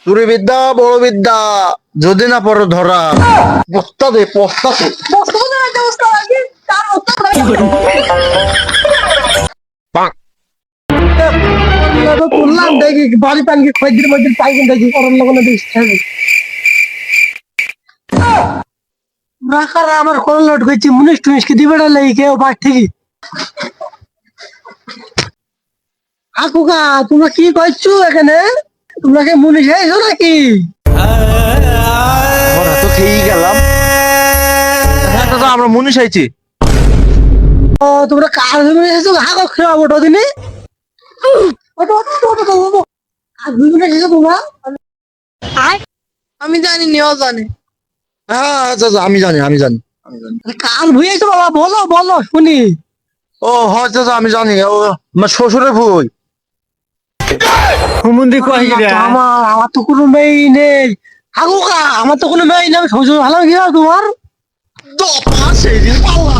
চুরি বিদ্যা বড় বিদ্যা, যদি না পড়ো ধরা। বস্তা দে বস্তা দে। করলাম দেখি বাড়ি পানকি খৈদির মধ্যে পাইকেন দেখি করন লগনে দেখছি রাখার আমার কোন লোট করছি মুনিশ টুনিশ কি দিবে লাগে কেউ বাড়ি থেকে কাকুকা তোমরা কি করছো এখানে? তোমরা কি মুনিশ হয়েছো নাকি? আমরা তো খেয়েই গেলাম। হ্যাঁ দাদা, আমরা মুনিশ আইছি। ও তোমরা কার জমি এসেছো হাগো খেয়া ওটো দিনে ওটো ওটো ওটো ওটো ওটো কার জমি এসেছো তোমরা? আমি জানি নিও জানে। হ্যাঁ আচ্ছা আচ্ছা, আমি জানি আমি জানি আমি জানি। কার ভুই আইছো বাবা বলো বলো শুনি। ও হ্যাঁ চাচা, আমি জানি। ও আমার শ্বশুরের ভুই। হুমুন্দি কই রে আমার আমার তো কোনো মেয়ে নেই হাগুকা, আমার তো কোনো মেয়ে নেই। আমি শ্বশুর ভালো গিয়া তোমার দপা সেই পাল্লা।